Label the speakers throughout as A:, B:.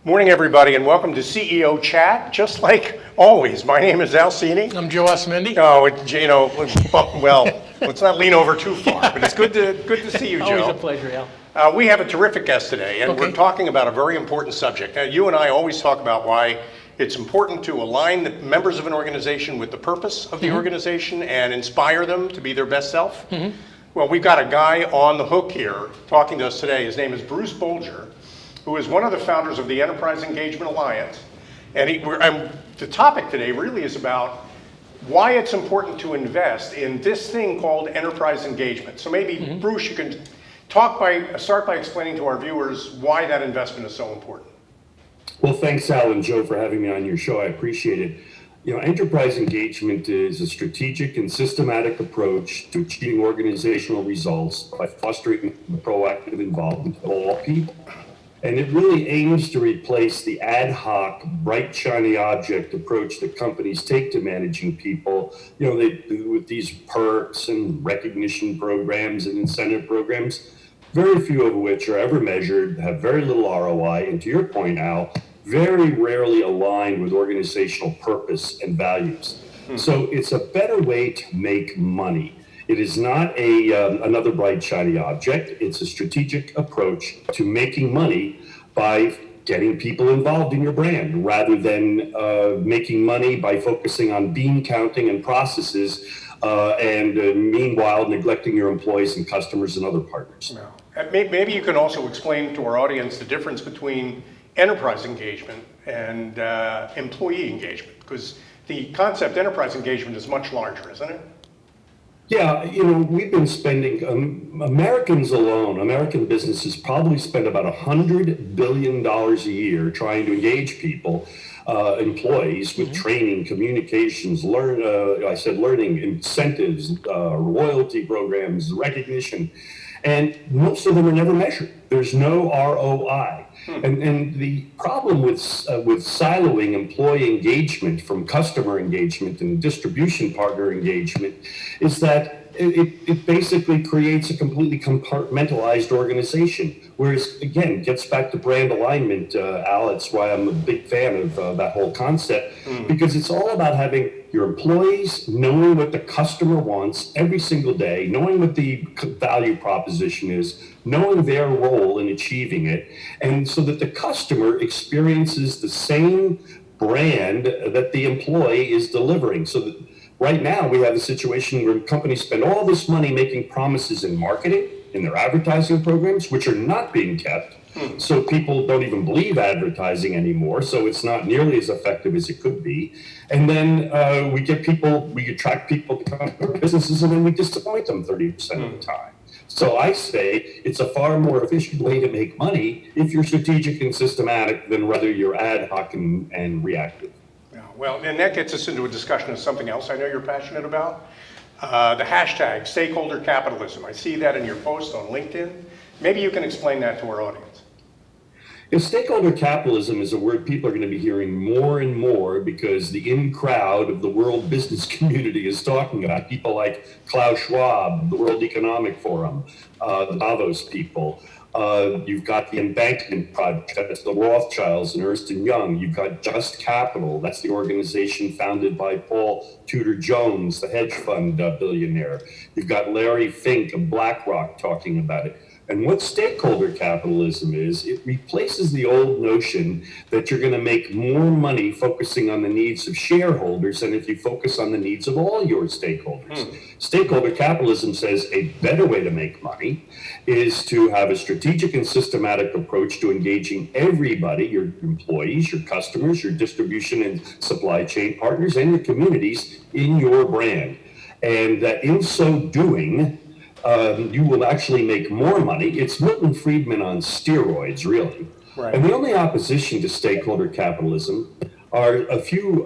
A: Morning, everybody, and welcome to CEO Chat. Just like always, my name is Al Cini.
B: I'm Joe Osmendi.
A: Let's not lean over too far, but it's good to see you, Joe.
B: Always a pleasure, Al.
A: We have a terrific guest today, and we're talking about a very important subject. Now, you and I always talk about why it's important to align the members of an organization with the purpose of the organization and inspire them to be their best self. Well, we've got a guy on the hook here talking to us today. His name is Bruce Bolger, who is one of the founders of the Enterprise Engagement Alliance. And the topic today really is about why it's important to invest in this thing called enterprise engagement. So maybe, Bruce, you can start by explaining to our viewers why that investment is so important.
C: Well, thanks, Al and Joe, for having me on your show. I appreciate it. You know, enterprise engagement is a strategic and systematic approach to achieving organizational results by fostering proactive involvement of all people. And it really aims to replace the ad hoc, bright, shiny object approach that companies take to managing people. You know, they do with these perks and recognition programs and incentive programs, very few of which are ever measured, have very little ROI, and to your point, Al, very rarely aligned with organizational purpose and values. So it's a better way to make money. It is not another bright, shiny object. It's a strategic approach to making money by getting people involved in your brand rather than making money by focusing on bean counting and processes and meanwhile neglecting your employees and customers and other partners.
A: No. And maybe you can also explain to our audience the difference between enterprise engagement and employee engagement, because the concept enterprise engagement is much larger, isn't it?
C: Yeah, you know, we've been spending, Americans alone, American businesses probably spend about $100 billion a year trying to engage people, employees with training, communications, learning, incentives, loyalty programs, recognition. And most of them are never measured. There's no ROI. And the problem with siloing employee engagement from customer engagement and distribution partner engagement is that it basically creates a completely compartmentalized organization. Whereas, again, gets back to brand alignment, Al. That's why I'm a big fan of that whole concept, because it's all about having your employees knowing what the customer wants every single day, knowing what the value proposition is, knowing their role in achieving it, and so that the customer experiences the same brand that the employee is delivering. So that right now we have a situation where companies spend all this money making promises in marketing, in their advertising programs, which are not being kept. So people don't even believe advertising anymore, so it's not nearly as effective as it could be. And then we attract people to come to our businesses, and then we disappoint them 30% of the time. So I say it's a far more efficient way to make money if you're strategic and systematic than whether you're ad hoc and reactive.
A: Yeah, well, and that gets us into a discussion of something else I know you're passionate about, the hashtag stakeholder capitalism. I see that in your post on LinkedIn. Maybe you can explain that to our audience.
C: If stakeholder capitalism is a word people are going to be hearing more and more because the in crowd of the world business community is talking about people like Klaus Schwab, the World Economic Forum, the Davos people. You've got the Embankment Project, that's the Rothschilds and Ernst & Young. You've got Just Capital, that's the organization founded by Paul Tudor Jones, the hedge fund billionaire. You've got Larry Fink of BlackRock talking about it. And what stakeholder capitalism is, it replaces the old notion that you're going to make more money focusing on the needs of shareholders than if you focus on the needs of all your stakeholders. Stakeholder capitalism says a better way to make money is to have a strategic and systematic approach to engaging everybody, your employees, your customers, your distribution and supply chain partners, and your communities in your brand. And that in so doing, you will actually make more money. It's Milton Friedman on steroids, really. Right. And the only opposition to stakeholder capitalism are a few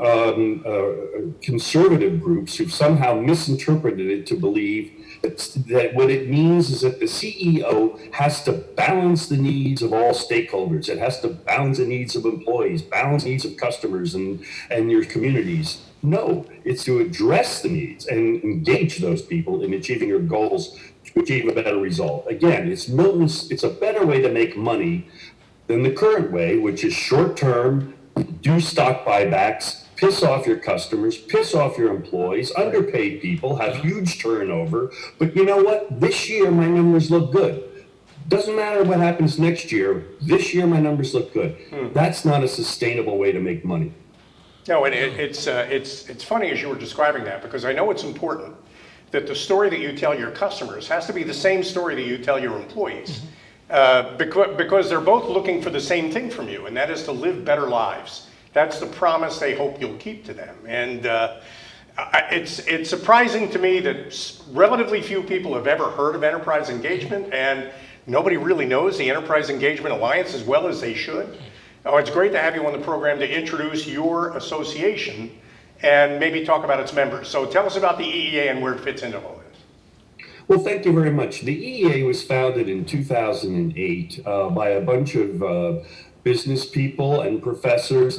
C: conservative groups who've somehow misinterpreted it to believe that what it means is that the CEO has to balance the needs of all stakeholders. It has to balance the needs of employees, balance the needs of customers and your communities. No, it's to address the needs and engage those people in achieving your goals to achieve a better result. Again, it's a better way to make money than the current way, which is short-term, do stock buybacks, piss off your customers, piss off your employees, underpay people, have huge turnover. But you know what? This year, my numbers look good. Doesn't matter what happens next year. This year, my numbers look good. That's not a sustainable way to make money.
A: No, and it's funny as you were describing that, because I know it's important that the story that you tell your customers has to be the same story that you tell your employees, because they're both looking for the same thing from you, and that is to live better lives. That's the promise they hope you'll keep to them. And it's surprising to me that relatively few people have ever heard of enterprise engagement, and nobody really knows the Enterprise Engagement Alliance as well as they should. Oh, it's great to have you on the program to introduce your association and maybe talk about its members. So tell us about the EEA and where it fits into all this.
C: Well, thank you very much. The EEA was founded in 2008 by a bunch of business people and professors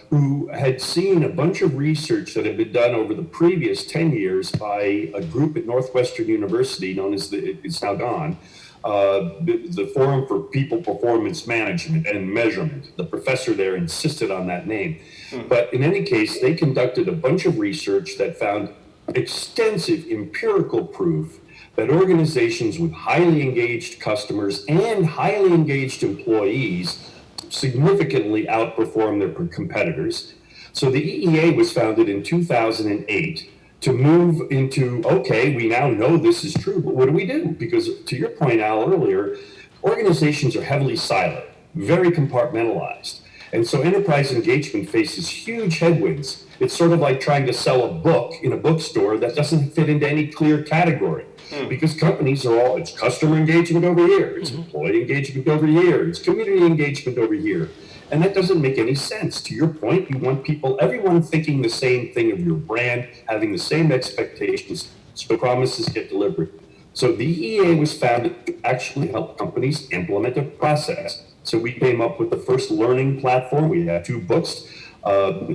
C: who had seen a bunch of research that had been done over the previous 10 years by a group at Northwestern University known as it's now gone, the Forum for People Performance Management and Measurement. The professor there insisted on that name. But in any case, they conducted a bunch of research that found extensive empirical proof that organizations with highly engaged customers and highly engaged employees significantly outperform their competitors. So the EEA was founded in 2008 to move into, okay, we now know this is true, but what do we do? Because to your point, Al, earlier, organizations are heavily siloed, very compartmentalized. And so enterprise engagement faces huge headwinds. It's sort of like trying to sell a book in a bookstore that doesn't fit into any clear category. Because companies are all, it's customer engagement over here, it's employee engagement over here, it's community engagement over here. And that doesn't make any sense. To your point, you want people, everyone thinking the same thing of your brand, having the same expectations, so promises get delivered. So the EEA was founded to actually help companies implement a process. So we came up with the first learning platform. We had 2 books. Book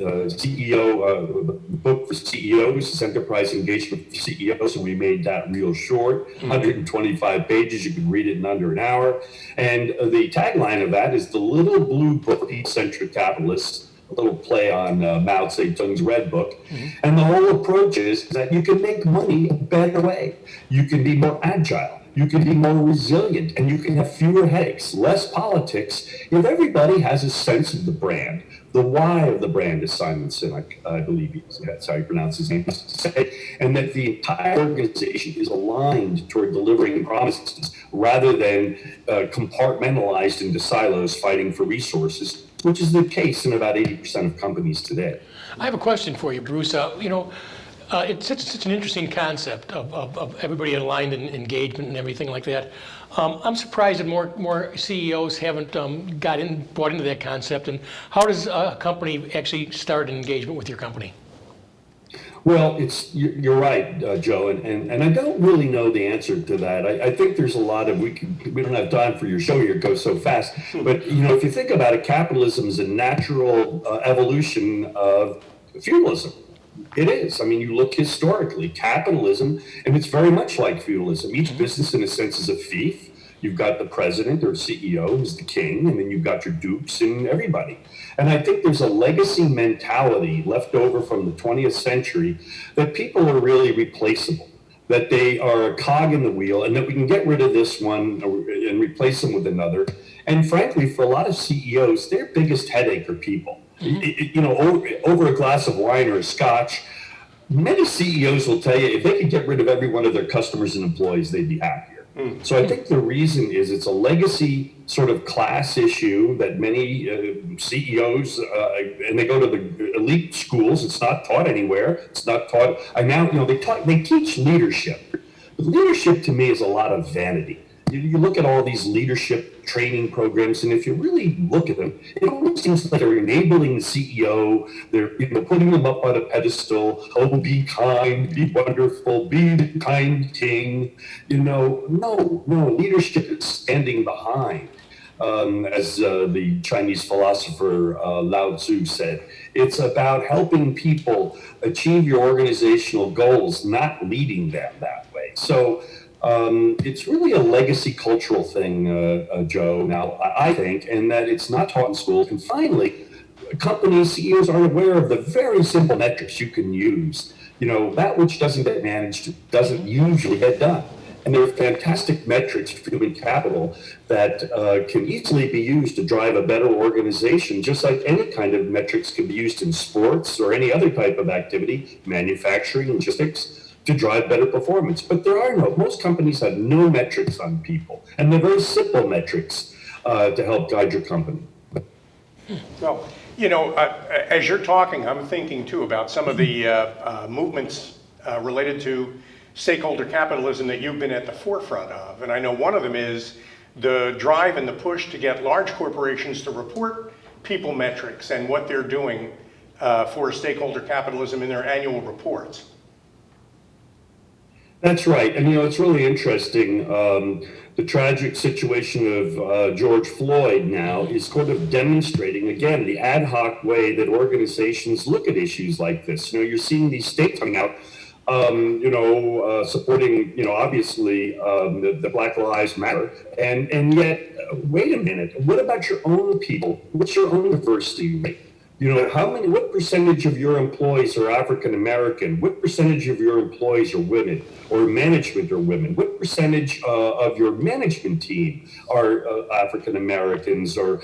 C: for CEOs, is Enterprise Engagement for CEOs, and we made that real short, 125 pages. You can read it in under an hour. And the tagline of that is the little blue book, Eccentric Capitalists, a little play on Mao Zedong's Red Book. And the whole approach is that you can make money a better way. You can be more agile. You can be more resilient, and you can have fewer headaches, less politics, if everybody has a sense of the brand. The why of the brand, as Simon Sinek, I believe that's how you pronounce his name, and that the entire organization is aligned toward delivering promises rather than compartmentalized into silos fighting for resources, which is the case in about 80% of companies today.
B: I have a question for you, Bruce. It's such an interesting concept of everybody aligned in engagement and everything like that. I'm surprised that more CEOs haven't bought into that concept. And how does a company actually start an engagement with your company?
C: Well, you're right, Joe, and I don't really know the answer to that. I think there's a lot of, we don't have time for your show here, it goes so fast. But if you think about it, capitalism is a natural evolution of feudalism. It is. I mean, you look historically, capitalism, and it's very much like feudalism. Each business, in a sense, is a fief. You've got the president or CEO who's the king, and then you've got your dukes and everybody. And I think there's a legacy mentality left over from the 20th century that people are really replaceable, that they are a cog in the wheel, and that we can get rid of this one and replace them with another. And frankly, for a lot of CEOs, their biggest headache are people. Over a glass of wine or a scotch, many CEOs will tell you if they could get rid of every one of their customers and employees, they'd be happier. So I think the reason is it's a legacy sort of class issue that many CEOs, and they go to the elite schools, it's not taught anywhere. It's not taught. They teach leadership. But leadership to me is a lot of vanity. You look at all these leadership training programs, and if you really look at them, it almost seems like they're enabling the CEO. They're putting them up on a pedestal. Oh, be kind, be wonderful, be the kind king. No. Leadership is standing behind. As the Chinese philosopher Lao Tzu said, it's about helping people achieve your organizational goals, not leading them that way. So It's really a legacy cultural thing, Joe, now, I think, and that it's not taught in schools. And finally, companies, CEOs aren't aware of the very simple metrics you can use. That which doesn't get managed doesn't usually get done. And there are fantastic metrics for human capital that can easily be used to drive a better organization, just like any kind of metrics can be used in sports or any other type of activity, manufacturing, logistics, to drive better performance. But most companies have no metrics on people, and they're very simple metrics to help guide your company.
A: Well, as you're talking, I'm thinking too about some of the movements related to stakeholder capitalism that you've been at the forefront of. And I know one of them is the drive and the push to get large corporations to report people metrics and what they're doing for stakeholder capitalism in their annual reports.
C: That's right. And, it's really interesting. The tragic situation of George Floyd now is sort of demonstrating, again, the ad hoc way that organizations look at issues like this. You're seeing these states coming out, supporting, obviously, the Black Lives Matter. And yet, wait a minute, what about your own people? What's your own diversity rate? What percentage of your employees are African American? What percentage of your employees are women or management are women? What percentage of your management team are African Americans or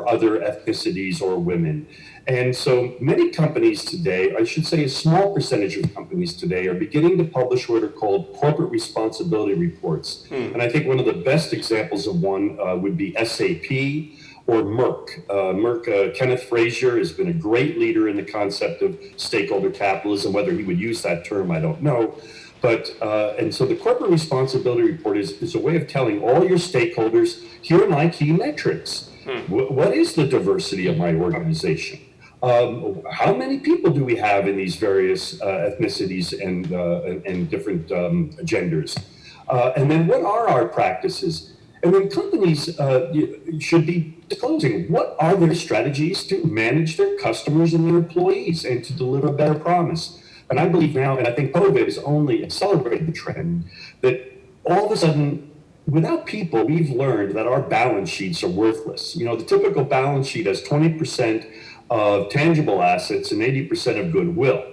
C: other ethnicities or women? And so many companies today, I should say a small percentage of companies today, are beginning to publish what are called corporate responsibility reports. And I think one of the best examples of one would be SAP, or Merck. Kenneth Frazier has been a great leader in the concept of stakeholder capitalism. Whether he would use that term, I don't know. But and so the corporate responsibility report is a way of telling all your stakeholders, here are my key metrics. What is the diversity of my organization? How many people do we have in these various ethnicities and different genders? And then what are our practices? And then companies should be disclosing what are their strategies to manage their customers and their employees and to deliver a better promise. And I believe now, and I think COVID has only accelerated the trend, that all of a sudden, without people, we've learned that our balance sheets are worthless. The typical balance sheet has 20% of tangible assets and 80% of goodwill.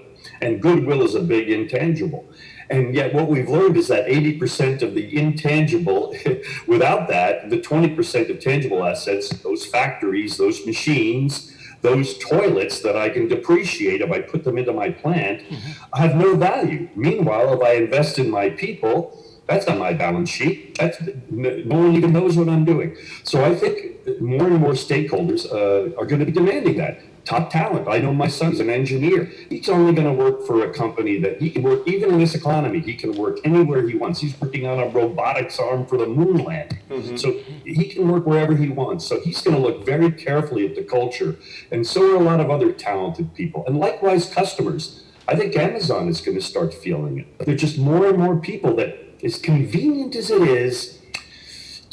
C: And goodwill is a big intangible. And yet what we've learned is that 80% of the intangible, without that, the 20% of tangible assets, those factories, those machines, those toilets that I can depreciate if I put them into my plant, have no value. Meanwhile, if I invest in my people, that's on my balance sheet. No one even knows what I'm doing. So I think more and more stakeholders are going to be demanding that. Top talent. I know my son's an engineer. He's only going to work for a company that he can work, even in this economy, he can work anywhere he wants. He's working on a robotics arm for the moon landing. So he can work wherever he wants. So he's going to look very carefully at the culture. And so are a lot of other talented people. And likewise, customers. I think Amazon is going to start feeling it. There are just more and more people that, as convenient as it is,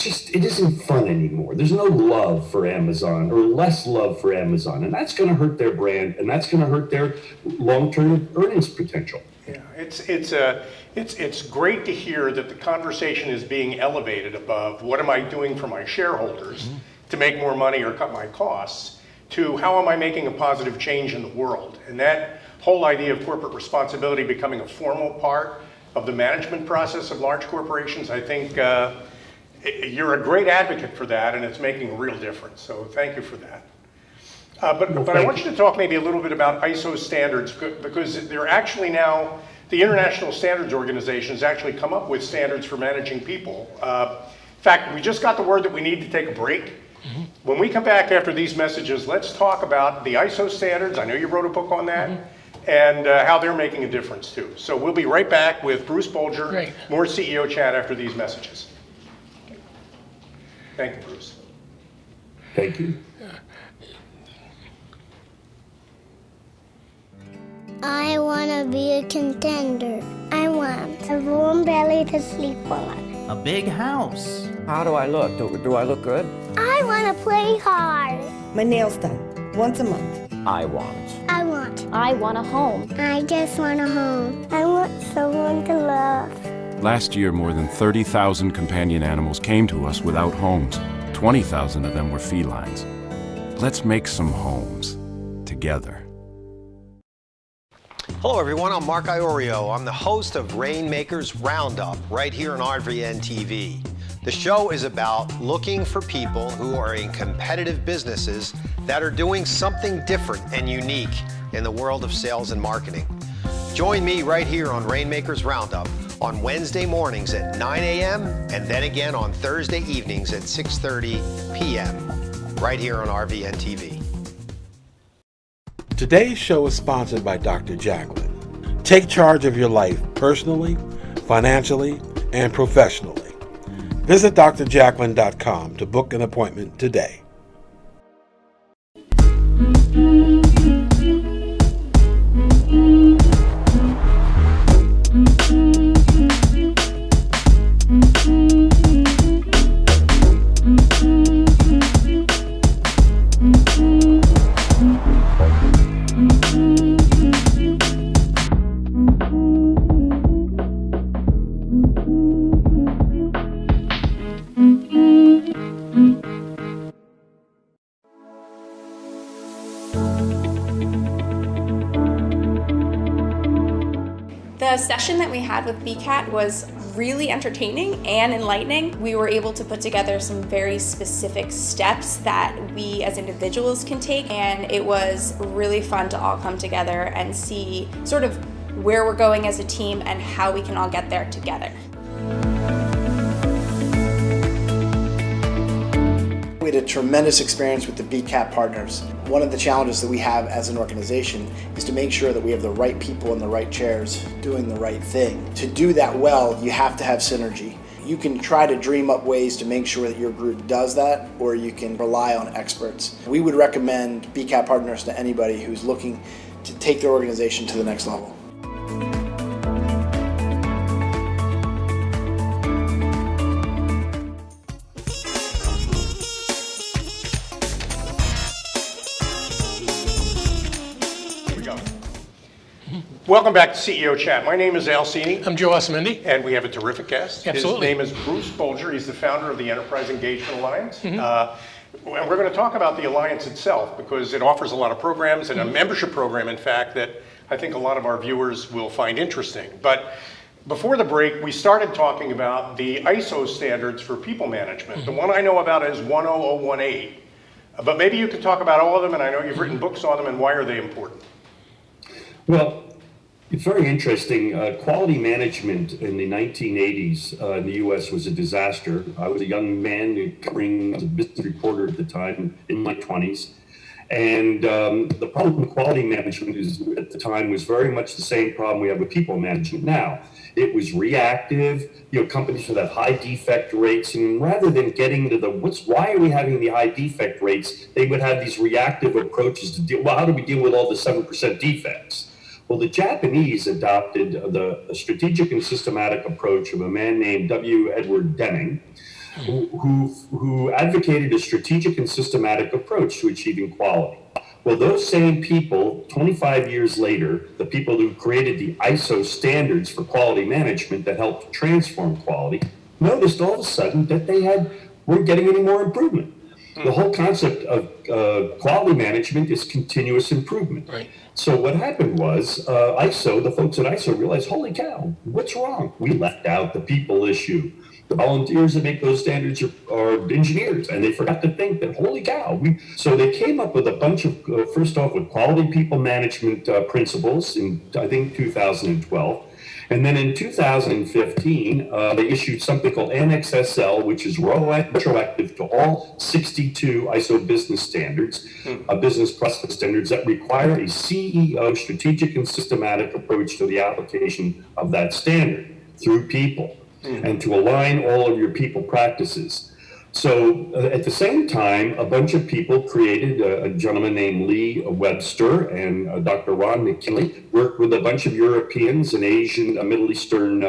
C: it isn't fun anymore. There's no love for Amazon, or less love for Amazon, and that's going to hurt their brand, and that's going to hurt their long-term earnings potential.
A: Yeah, it's great to hear that the conversation is being elevated above what am I doing for my shareholders to make more money or cut my costs, to how am I making a positive change in the world. And that whole idea of corporate responsibility becoming a formal part of the management process of large corporations, I think you're a great advocate for that, and it's making a real difference. So thank you for that. But I want you to talk maybe a little bit about ISO standards, because they're actually now, the International Standards Organization has actually come up with standards for managing people. In fact, we just got the word that we need to take a break. When we come back after these messages, let's talk about the ISO standards. I know you wrote a book on that. And how they're making a difference too. So we'll be right back with Bruce Bolger,
B: Great.
A: More CEO chat after these messages. Thank you, Bruce.
C: Thank you.
D: I want to be a contender. I want a warm belly to sleep on.
E: A big house.
F: How do I look? Do I look good?
D: I want to play hard.
G: My nails done once a month.
F: I want.
D: I want
H: a home.
D: I just want a home. I want someone to love.
E: Last year, more than 30,000 companion animals came to us without homes. 20,000 of them were felines. Let's make some homes together.
H: Hello everyone, I'm Mark Iorio. I'm the host of Rainmakers Roundup right here on RVN TV. The show is about looking for people who are in competitive businesses that are doing something different and unique in the world of sales and marketing. Join me right here on Rainmakers Roundup on Wednesday mornings at 9 a.m. and then again on Thursday evenings at 6:30 p.m. right here on RVN TV.
I: Today's show is sponsored by Dr. Jacqueline. Take charge of your life personally, financially, and professionally. Visit drjacqueline.com to book an appointment today.
J: The session that we had with BCAT was really entertaining and enlightening. We were able to put together some very specific steps that we as individuals can take, and it was really fun to all come together and see sort of where we're going as a team and how we can all get there together.
K: We had a tremendous experience with the BCAT partners. One of the challenges that we have as an organization is to make sure that we have the right people in the right chairs doing the right thing. To do that well, you have to have synergy. You can try to dream up ways to make sure that your group does that, or you can rely on experts. We would recommend BCAT partners to anybody who's looking to take their organization to the next level.
A: Welcome back to CEO Chat. My name is Al Cini.
B: I'm Joe Osamendi.
A: And we have a terrific guest.
B: Absolutely.
A: His name is Bruce Bolger. He's the founder of the Enterprise Engagement Alliance. And we're going to talk about the Alliance itself because it offers a lot of programs and a membership program, in fact, that I think a lot of our viewers will find interesting. But before the break, we started talking about the ISO standards for people management. The one I know about is 10018. But maybe you could talk about all of them, and I know you've written books on them, and why are they important?
C: Well, it's very interesting. Quality management in the 1980s in the U.S. was a disaster. I was a young man covering as a business reporter at the time, in my 20s. And the problem with quality management at the time was very much the same problem we have with people management now. It was reactive. Companies would have high defect rates, and rather than getting to why are we having the high defect rates, they would have these reactive approaches to deal. Well, how do we deal with all the 7% defects? Well, the Japanese adopted the strategic and systematic approach of a man named W. Edward Deming, who advocated a strategic and systematic approach to achieving quality. Well, those same people, 25 years later, the people who created the ISO standards for quality management that helped transform quality, noticed all of a sudden that they weren't getting any more improvement. The whole concept of quality management is continuous improvement.
B: Right.
C: So what happened was the folks at ISO realized, holy cow, what's wrong? We left out the people issue. The volunteers that make those standards are engineers, and they forgot to think that, holy cow. So they came up with a bunch of, first off, with quality people management principles in, I think, 2012. And then in 2015, they issued something called Annex SL, which is retroactive to all 62 ISO business standards, business process standards that require a CEO strategic and systematic approach to the application of that standard through people and to align all of your people practices. So at the same time, a bunch of people created, a gentleman named Lee Webster and Dr. Ron McKinley worked with a bunch of Europeans and Asian, Middle Eastern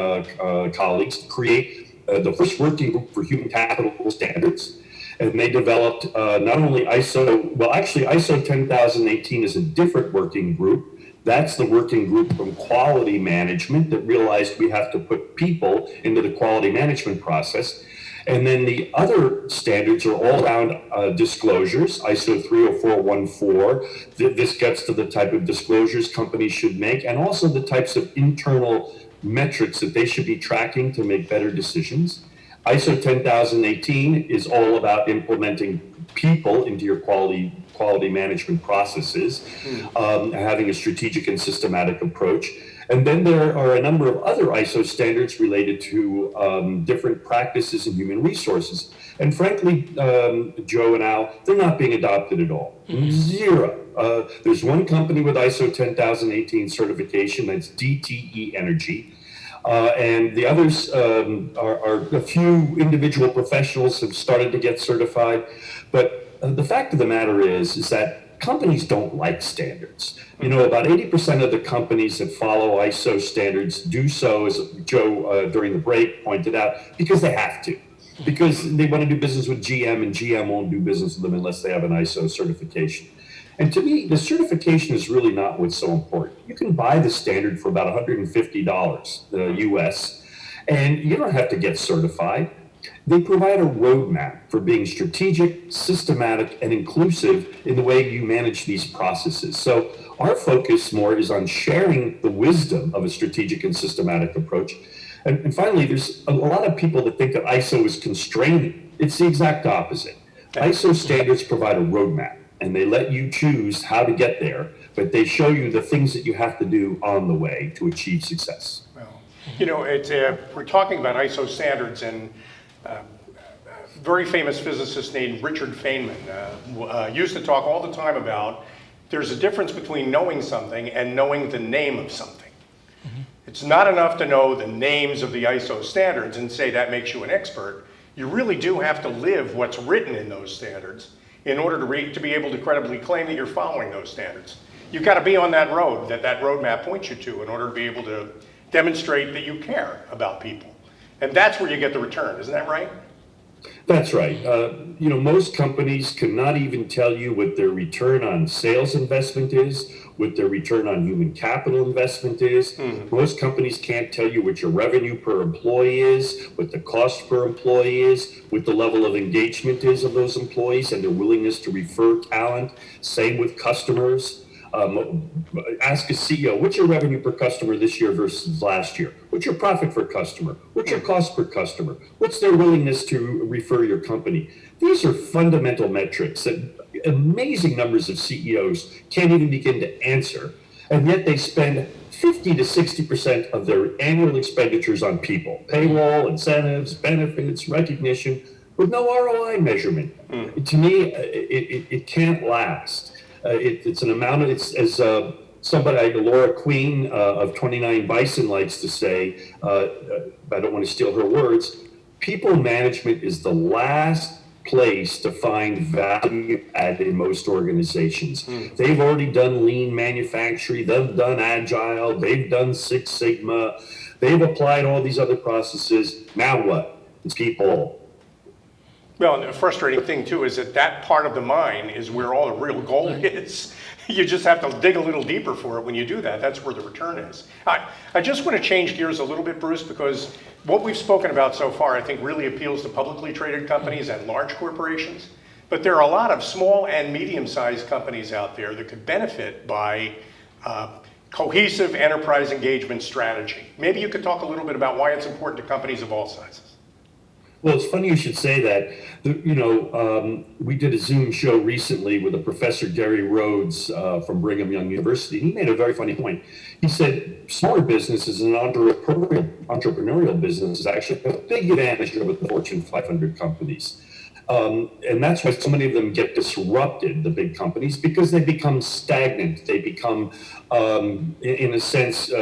C: colleagues to create the first working group for human capital standards. And they developed not only ISO 10018 is a different working group. That's the working group from quality management that realized we have to put people into the quality management process. And then the other standards are all around disclosures, ISO 30414. This gets to the type of disclosures companies should make, and also the types of internal metrics that they should be tracking to make better decisions. ISO 10018 is all about implementing people into your quality management processes, having a strategic and systematic approach. And then there are a number of other ISO standards related to different practices in human resources. And frankly, Joe and Al, they're not being adopted at all. Zero. There's one company with ISO 10018 certification, that's DTE Energy. And the others are a few individual professionals have started to get certified. But the fact of the matter is that companies don't like standards. You know, about 80% of the companies that follow ISO standards do so, as Joe during the break pointed out, because they have to. Because they want to do business with GM, and GM won't do business with them unless they have an ISO certification. And to me, the certification is really not what's so important. You can buy the standard for about $150 US, and you don't have to get certified. They provide a roadmap for being strategic, systematic, and inclusive in the way you manage these processes. So our focus more is on sharing the wisdom of a strategic and systematic approach. And finally, there's a lot of people that think that ISO is constraining. It's the exact opposite. ISO standards provide a roadmap, and they let you choose how to get there, but they show you the things that you have to do on the way to achieve success.
A: Well, you know, we're talking about ISO standards, and a very famous physicist named Richard Feynman used to talk all the time about there's a difference between knowing something and knowing the name of something. It's not enough to know the names of the ISO standards and say that makes you an expert. You really do have to live what's written in those standards in order to be able to credibly claim that you're following those standards. You've got to be on that road that roadmap points you to in order to be able to demonstrate that you care about people. And that's where you get the return, isn't that right?
C: That's right. You know, most companies cannot even tell you what their return on sales investment is, what their return on human capital investment is. Most companies can't tell you what your revenue per employee is, what the cost per employee is, what the level of engagement is of those employees and their willingness to refer talent. Same with customers. Ask a CEO, what's your revenue per customer this year versus last year? What's your profit per customer? What's your cost per customer? What's their willingness to refer your company? These are fundamental metrics that amazing numbers of CEOs can't even begin to answer, and yet they spend 50 to 60% of their annual expenditures on people, payroll, incentives, benefits, recognition, with no ROI measurement. To me, it can't last. It's an amount of, it's as somebody, Laura Queen of 29 Bison likes to say, I don't want to steal her words, people management is the last place to find value add in most organizations. They've already done lean manufacturing, they've done agile, they've done Six Sigma, they've applied all these other processes. Now what? It's people.
A: Well, and the frustrating thing too is that part of the mine is where all the real gold is. You just have to dig a little deeper for it when you do that. That's where the return is. I just want to change gears a little bit, Bruce, because what we've spoken about so far, I think, really appeals to publicly traded companies and large corporations. But there are a lot of small and medium-sized companies out there that could benefit by cohesive enterprise engagement strategy. Maybe you could talk a little bit about why it's important to companies of all sizes.
C: Well, it's funny you should say that. You know, we did a Zoom show recently with a Professor Gary Rhodes from Brigham Young University, and he made a very funny point. He said smaller businesses and entrepreneurial businesses actually have a big advantage over the Fortune 500 companies. And that's why so many of them get disrupted, the big companies, because they become stagnant. They become, in a sense,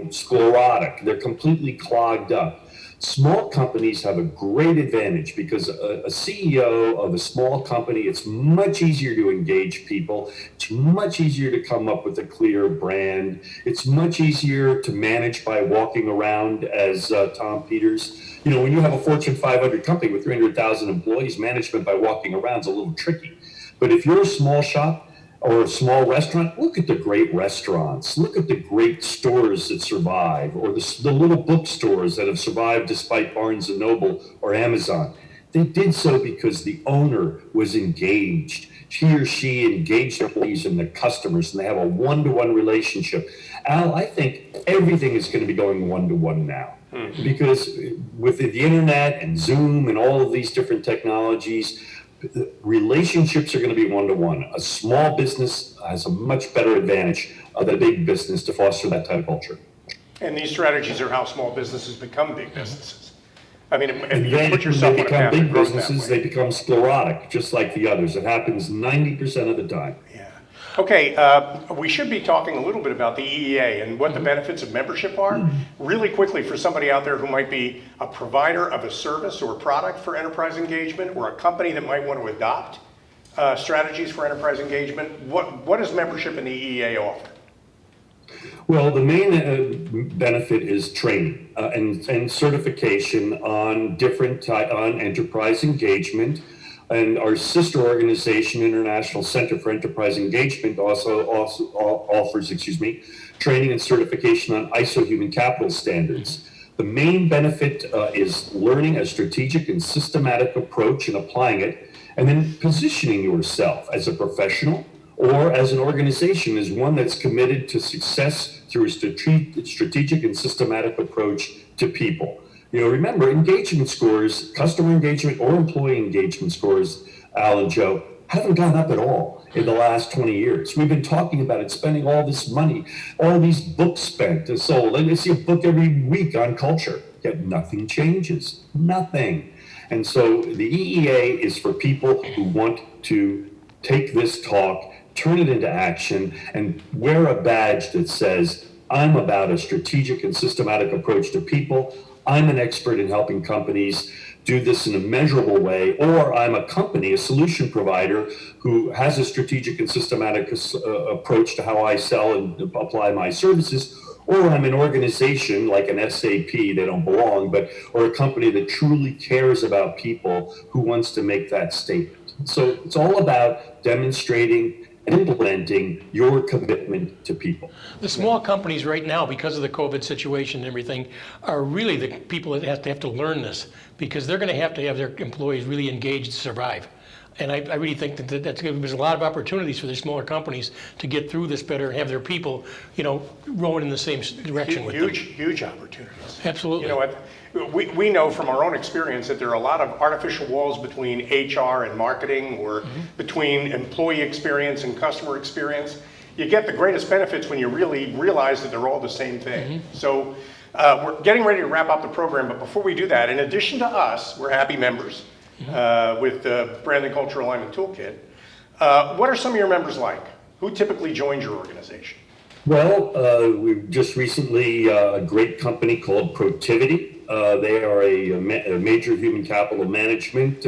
C: sclerotic. They're completely clogged up. Small companies have a great advantage because a CEO of a small company, it's much easier to engage people. It's much easier to come up with a clear brand. It's much easier to manage by walking around, as Tom Peters. You know, when you have a Fortune 500 company with 300,000 employees, management by walking around is a little tricky. But if you're a small shop, or a small restaurant, look at the great restaurants. Look at the great stores that survive, or the little bookstores that have survived despite Barnes & Noble or Amazon. They did so because the owner was engaged. He or she engaged their employees and the customers, and they have a one-to-one relationship. Al, I think everything is going to be going one-to-one now. Because with the internet and Zoom and all of these different technologies, relationships are going to be one-to-one. A small business has a much better advantage than a big business to foster that type of culture.
A: And these strategies are how small businesses become big businesses. I mean,
C: And
A: you
C: then
A: put yourself
C: they
A: on a path
C: become
A: of
C: big
A: growth that
C: businesses,
A: way.
C: they become sclerotic, just like the others. It happens 90% of the time.
A: Yeah. Okay, we should be talking a little bit about the EEA and what the benefits of membership are. Really quickly, for somebody out there who might be a provider of a service or product for enterprise engagement, or a company that might want to adopt strategies for enterprise engagement, what does membership in the EEA offer?
C: Well, the main benefit is training and certification on on enterprise engagement. And our sister organization, International Center for Enterprise Engagement, also offers, training and certification on ISO human capital standards. The main benefit is learning a strategic and systematic approach and applying it, and then positioning yourself as a professional or as an organization as one that's committed to success through a strategic and systematic approach to people. You know, remember, engagement scores, customer engagement or employee engagement scores, Al and Joe, haven't gone up at all in the last 20 years. We've been talking about it, spending all this money, all these books spent and sold. And you see a book every week on culture, yet nothing changes, nothing. And so the EEA is for people who want to take this talk, turn it into action, and wear a badge that says, I'm about a strategic and systematic approach to people. I'm an expert in helping companies do this in a measurable way, or I'm a company, a solution provider who has a strategic and systematic approach to how I sell and apply my services, or I'm an organization like an SAP, they don't belong, or a company that truly cares about people who wants to make that statement. So it's all about demonstrating and implementing your commitment to people.
B: The small companies right now, because of the COVID situation and everything, are really the people that have to learn this, because they're going to have their employees really engaged to survive. And I really think there's a lot of opportunities for the smaller companies to get through this better and have their people, rowing in the same direction with them.
A: Huge opportunities.
B: Absolutely.
A: You know what? We know from our own experience that there are a lot of artificial walls between HR and marketing, or between employee experience and customer experience. You get the greatest benefits when you really realize that they're all the same thing. So we're getting ready to wrap up the program, but before we do that, in addition to us, we're happy members with the Brand and Culture Alignment Toolkit. What are some of your members like? Who typically joins your organization?
C: Well, we've just recently a great company called Protiviti. They are a major human capital management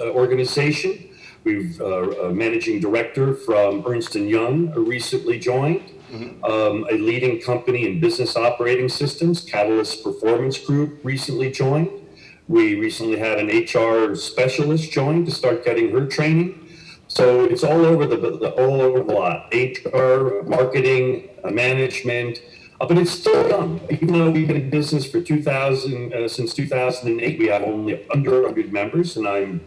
C: organization. We've a managing director from Ernst & Young recently joined. A leading company in business operating systems, Catalyst Performance Group, recently joined. We recently had an HR specialist join to start getting her training. So it's all over the lot. HR, marketing, management, but it's still young. Even though we've been in business for since 2008, we have only under 100 members, and I'm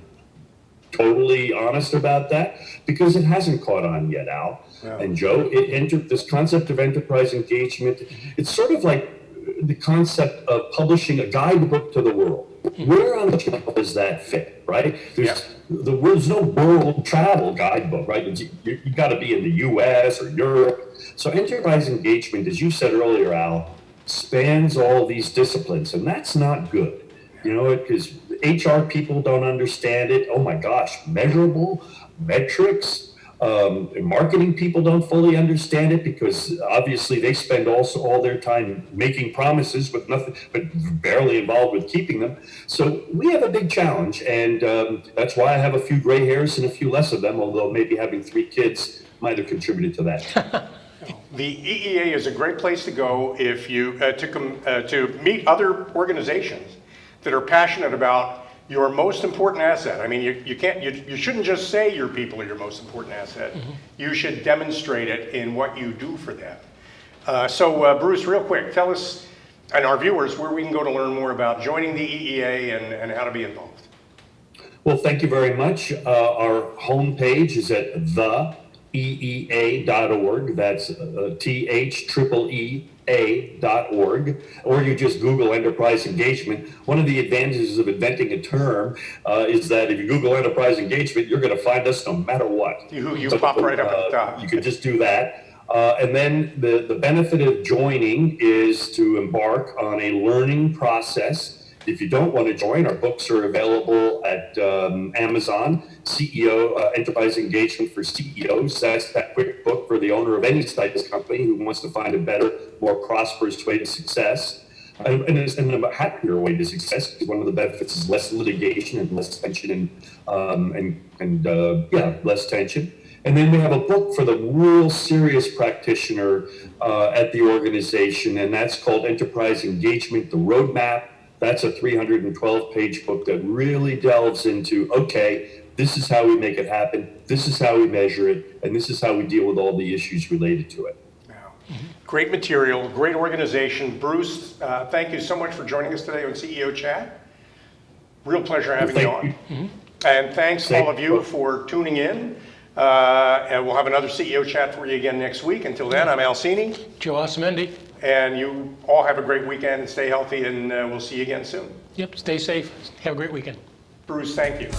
C: totally honest about that because it hasn't caught on yet, Al. Yeah. And Joe, this concept of enterprise engagement, it's sort of like the concept of publishing a guidebook to the world. Where on the shelf does that fit, right? There's no world travel guidebook, right? You got to be in the US or Europe. So enterprise engagement, as you said earlier, Al, spans all these disciplines, and that's not good. Because HR people don't understand it. Oh my gosh, measurable, metrics. Marketing people don't fully understand it because obviously they spend also all their time making promises but barely involved with keeping them. So we have a big challenge, and that's why I have a few gray hairs and a few less of them, although maybe having 3 kids might have contributed to that.
A: The EEA is a great place to go if you to meet other organizations that are passionate about your most important asset. I mean, you shouldn't just say your people are your most important asset. You should demonstrate it in what you do for them. So Bruce, real quick, tell us and our viewers where we can go to learn more about joining the EEA and how to be involved.
C: Well, thank you very much. Our homepage is at theeea.org. That's THEEA.org. Or you just Google enterprise engagement. One of the advantages of inventing a term is that if you Google enterprise engagement, you're going to find us no matter what.
A: You pop right up at the top.
C: You could just do that. And then the benefit of joining is to embark on a learning process. If you don't want to join, our books are available at Amazon, CEO Enterprise Engagement for CEOs. That's that quick book for the owner of any size company who wants to find a better, more prosperous way to success. And a happier way to success, because one of the benefits is less litigation and less tension less tension. And then we have a book for the real serious practitioner at the organization, and that's called Enterprise Engagement, The Roadmap. That's a 312-page book that really delves into, okay, this is how we make it happen, this is how we measure it, and this is how we deal with all the issues related to it.
A: Great material, great organization. Bruce, thank you so much for joining us today on CEO Chat. Real pleasure having you on. And thanks all of you for tuning in. And we'll have another CEO Chat for you again next week. Until then, I'm Al Cini.
B: Joe Osamendi.
A: And you all have a great weekend and stay healthy, and we'll see you again soon.
B: Yep, stay safe. Have a great weekend.
A: Bruce, thank you.